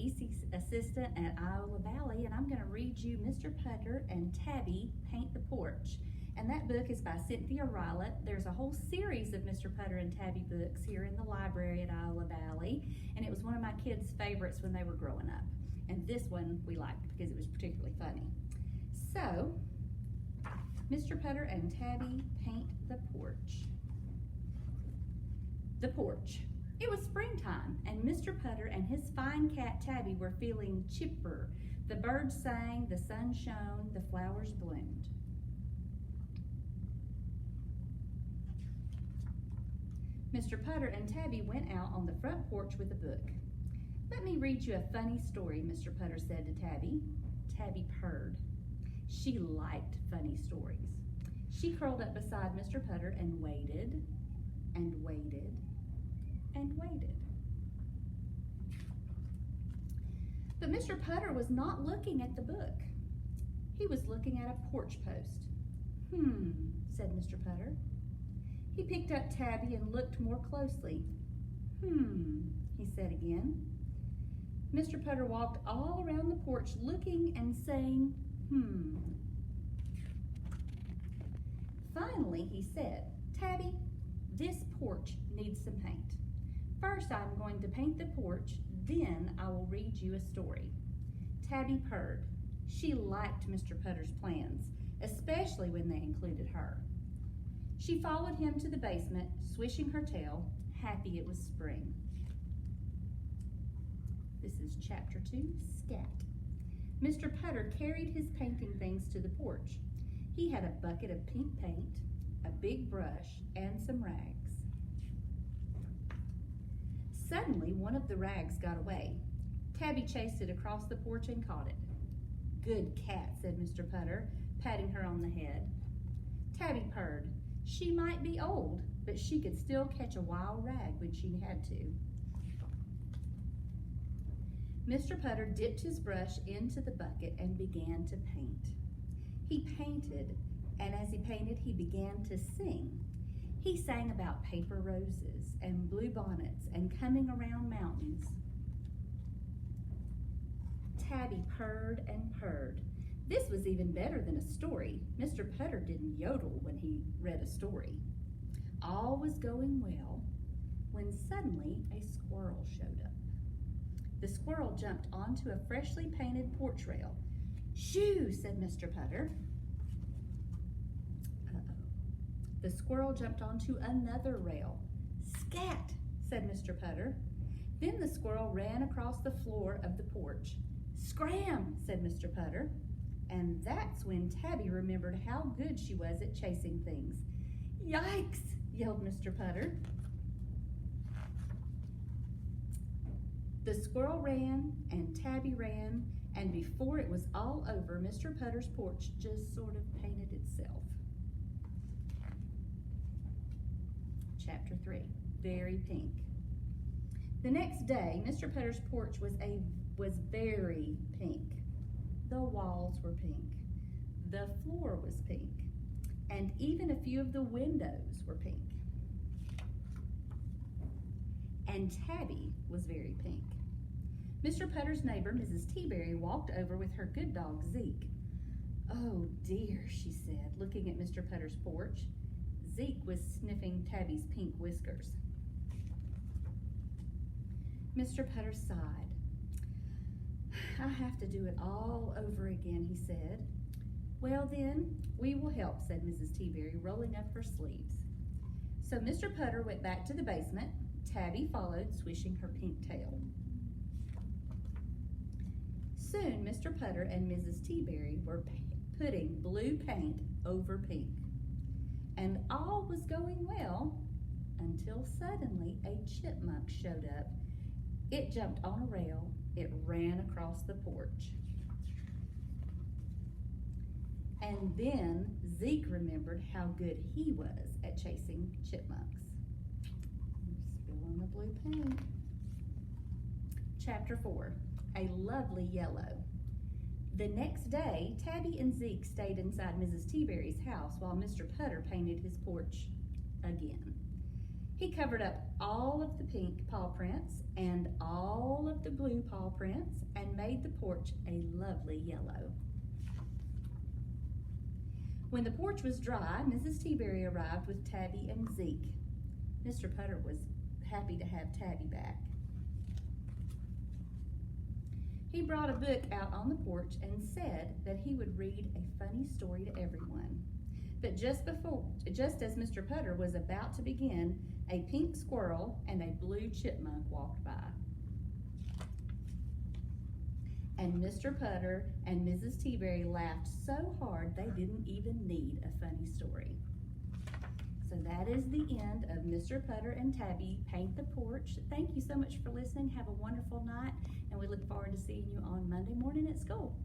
EC assistant at Iotla Valley, and I'm going to read you Mr. Putter and Tabby Paint the Porch. And that book is by Cynthia Rylant. There's a whole series of Mr. Putter and Tabby books here in the library at Iotla Valley, and it was one of my kids' favorites when they were growing up. And this one we liked because it was particularly funny. So, Mr. Putter and Tabby Paint the Porch. The porch. It was springtime, and Mr. Putter and his fine cat Tabby were feeling chipper. The birds sang, the sun shone, the flowers bloomed. Mr. Putter and Tabby went out on the front porch with a book. "Let me read you a funny story," Mr. Putter said to Tabby. Tabby purred. She liked funny stories. She curled up beside Mr. Putter and waited, and waited, and waited. But Mr. Putter was not looking at the book. He was looking at a porch post. Said Mr. Putter. He picked up Tabby and looked more closely. He said again. Mr. Putter walked all around the porch looking and saying, Finally, he said, "Tabby, this porch needs some paint. First, I'm going to paint the porch, then I will read you a story." Tabby purred. She liked Mr. Putter's plans, especially when they included her. She followed him to the basement, swishing her tail, happy it was spring. This is Chapter 2, Scat. Mr. Putter carried his painting things to the porch. He had a bucket of pink paint, a big brush, and some rags. Suddenly, one of the rags got away. Tabby chased it across the porch and caught it. "Good cat," said Mr. Putter, patting her on the head. Tabby purred. She might be old, but she could still catch a wild rag when she had to. Mr. Putter dipped his brush into the bucket and began to paint. He painted, and as he painted, he began to sing. He sang about paper roses and blue bonnets and coming around mountains. Tabby purred and purred. This was even better than a story. Mr. Putter didn't yodel when he read a story. All was going well when suddenly a squirrel showed up. The squirrel jumped onto a freshly painted porch rail. "Shoo!" said Mr. Putter. The squirrel jumped onto another rail. "Scat!" said Mr. Putter. Then the squirrel ran across the floor of the porch. "Scram!" said Mr. Putter. And that's when Tabby remembered how good she was at chasing things. "Yikes!" yelled Mr. Putter. The squirrel ran and Tabby ran, and before it was all over, Mr. Putter's porch just sort of painted itself. Chapter 3, Very Pink. The next day, Mr. Putter's porch was very pink. The walls were pink. The floor was pink. And even a few of the windows were pink. And Tabby was very pink. Mr. Putter's neighbor, Mrs. Teaberry, walked over with her good dog, Zeke. "Oh dear," she said, looking at Mr. Putter's porch. Zeke was sniffing Tabby's pink whiskers. Mr. Putter sighed. "I have to do it all over again," he said. "Well then, we will help," said Mrs. Teaberry, rolling up her sleeves. So Mr. Putter went back to the basement. Tabby followed, swishing her pink tail. Soon Mr. Putter and Mrs. Teaberry were putting blue paint over pink. And all was going well until suddenly a chipmunk showed up. It jumped on a rail. It ran across the porch. And then Zeke remembered how good he was at chasing chipmunks. Spilling the blue paint. Chapter 4, A Lovely Yellow. The next day, Tabby and Zeke stayed inside Mrs. Teaberry's house while Mr. Putter painted his porch again. He covered up all of the pink paw prints and all of the blue paw prints and made the porch a lovely yellow. When the porch was dry, Mrs. Teaberry arrived with Tabby and Zeke. Mr. Putter was happy to have Tabby back. He brought a book out on the porch and said that he would read a funny story to everyone. But just as Mr. Putter was about to begin, a pink squirrel and a blue chipmunk walked by. And Mr. Putter and Mrs. Teaberry laughed so hard they didn't even need a funny story. So that is the end of Mr. Putter and Tabby Paint the Porch. Thank you so much for listening. Have a wonderful night, and we look forward to seeing you on Monday morning at school.